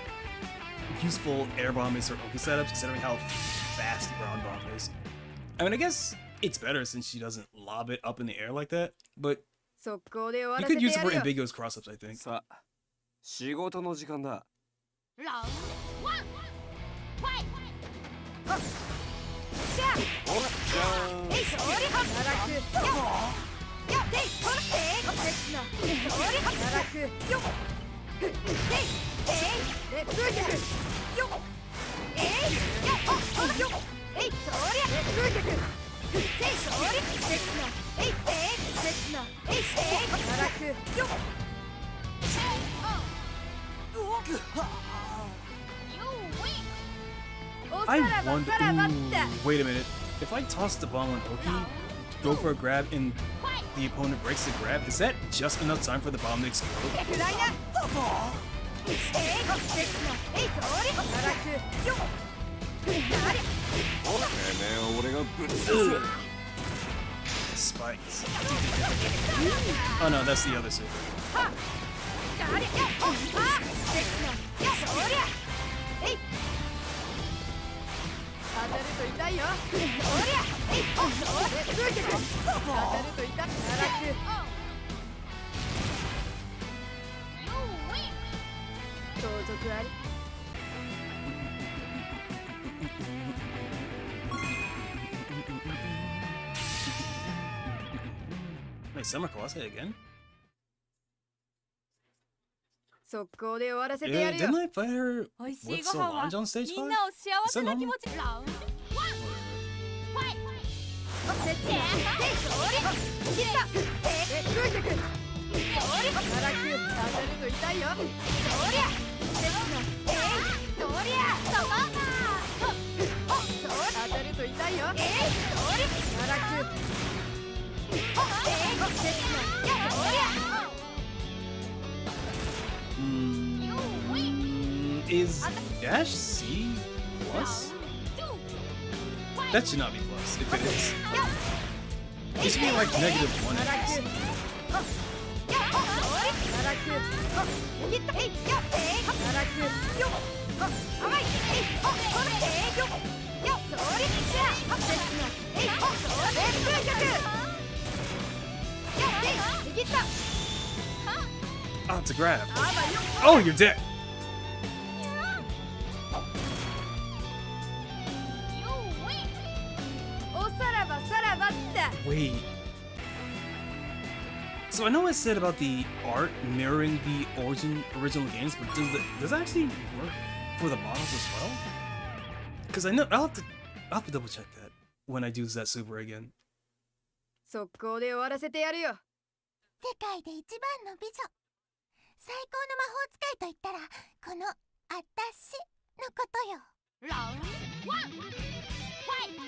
useful air bomb is for Oki setups, considering how fast ground bomb is. I mean, I guess it's better since she doesn't lob it up in the air like that, but you could use it for ambiguous cross-ups, I think. さあ、仕事の時間だ。ラウンドワンファイおっじゃI wonder. Ooh, wait a minute. If I toss the bomb on Oki, go for a grab, and the opponent breaks the grab, is that just enough time for the bomb to explode? おてめえ俺がぶっ潰す。 Spikes. Oh no, that's the other super. 当たると痛いよ。おりゃ。当たると痛い。盗賊あり。 Wait, Summer Kawase again? 速攻で終わらせてやるよ。 Didn't I fight her 美味し with いご飯は Solange on stage み 5? んなを幸せな気持ちラウンドワンファイIs dash C plus? That should not be plus, if it is. It should be like -1 at least. Oh, it's a grab. Oh, you're dead. おさらばさらばって Wait. So I know I said about the art mirroring the original games, but does that actually work for the models as well? Because I know I'll have to double check that when I do Zetsuber again. 速攻で終わらせてやるよ。世界で一番の美女、最高の魔法使いといったらこのあたしのことよ。ラウンドワン、ファイト。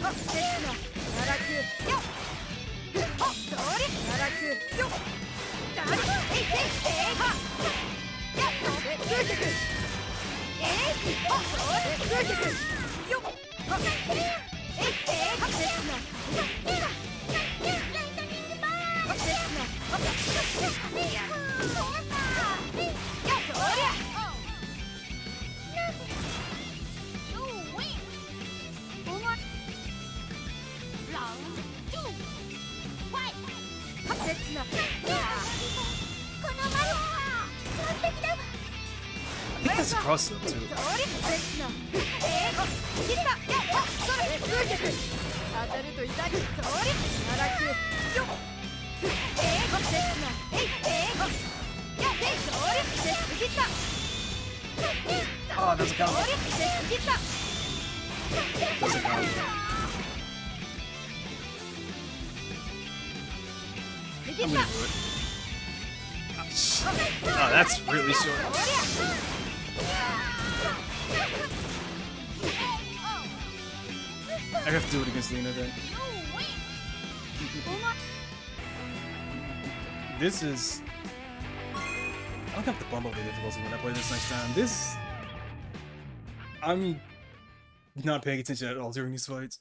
はっ、せつな、奈落よっ。はっ、それ、奈落よっ。だれ、えいえいはっ。やっ、それ、ついてく。はっ、それ、ついてく。よっ。はっ、えいはっ、せつな。I think that's a cross up too. 当たると痛い。それ、奈落よっ。Oh, that's a counter. That's a counter. I'm gonna do it. Oh, that's really short. I have to do it against Lena then. This is... I'll have to bump up the difficulty when I play this next time. This... I'm not paying attention at all during these fights.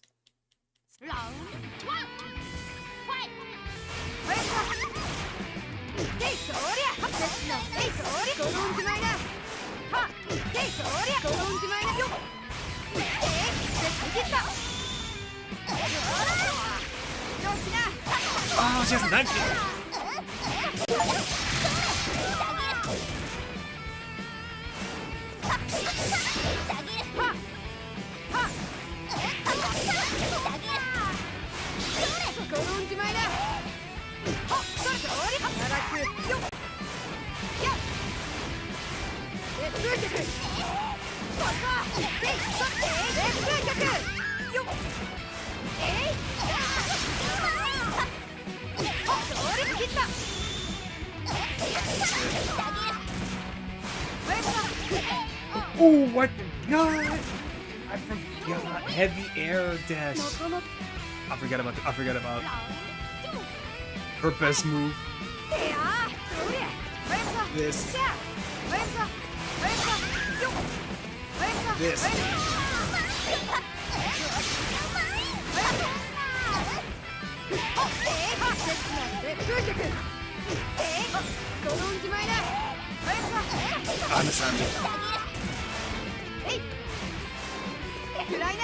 Oh, she has a knife kick. Oh my god! I forgot heavy air dash. I forgot about her best move. This. This. I'm Sandy. 暗いな。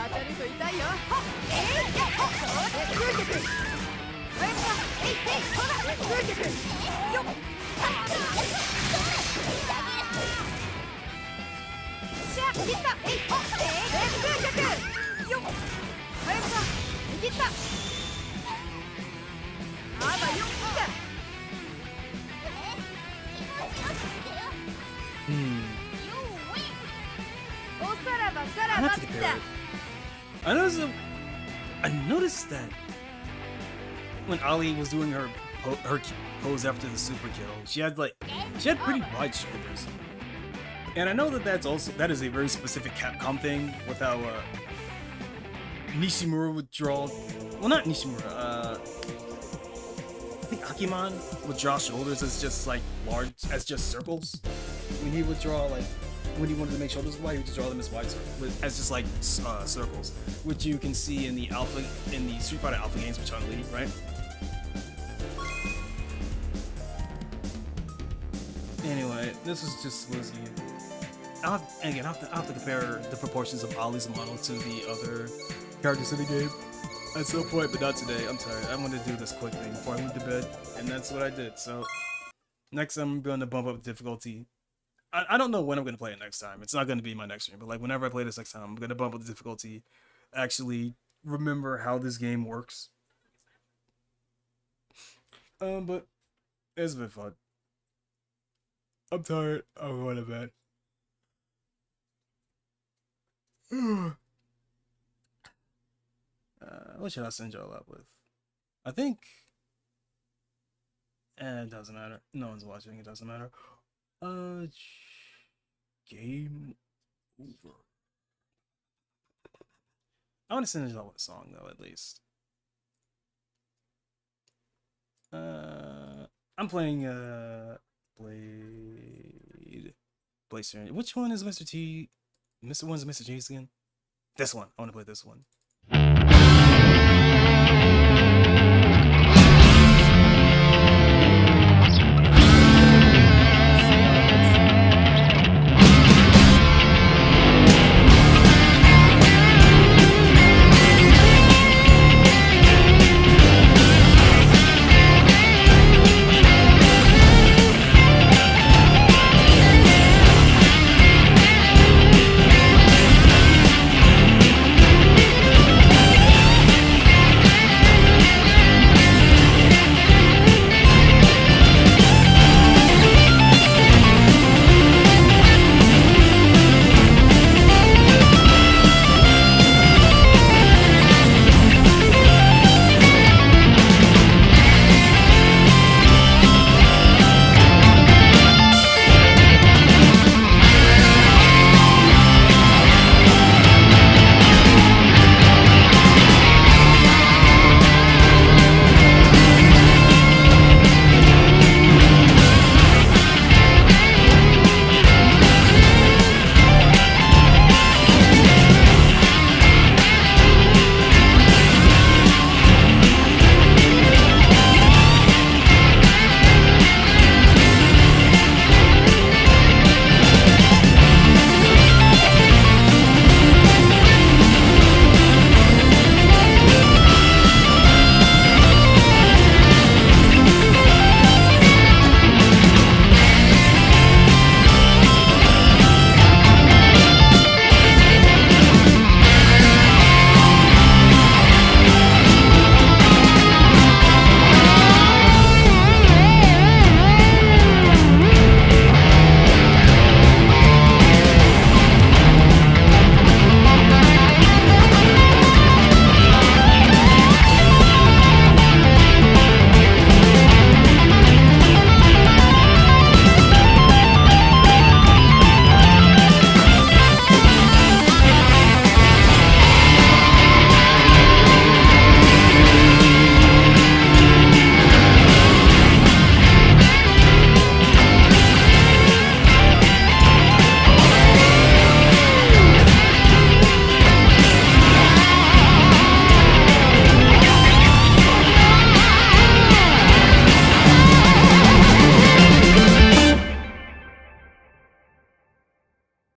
当たると痛いよ。ついてく。ついてく。よっ。しゃ、切った。ついてく。よっ。切った。あばよっ。I have to compare it. I noticed that when Ali was doing her pose after the super kill, she had pretty wide shoulders, and I know that is a very specific Capcom thing with how Nishimura would draw. Well, not Nishimura. I think Akiman would draw shoulders as just as just circles. When he would draw when he wanted to make shoulders wide, he would just draw them as wide as just circles, which you can see in the Street Fighter Alpha games with Chun-Li, right? Anyway, this is just Lizzie. I'll have to compare the proportions of Ali's model to the other characters in the game at some point, but not today. I'm tired. I wanted to do this quick thing before I went to bed, and that's what I did. So next I'm going to bump up the difficulty. I don't know when I'm going to play it next time. It's not going to be my next stream, but whenever I play this next time, I'm going to bump up the difficulty actually remember how this game works. But it's been fun. I'm tired. I'm going to bed. What should I send y'all up with? I think. It doesn't matter. No one's watching. It doesn't matter. Game over. I want to send y'all with a song though, at least. I'm playing Blade Series. Which one is Mr. T? Mr. One's Mr. T's again? This one. I want to play this one.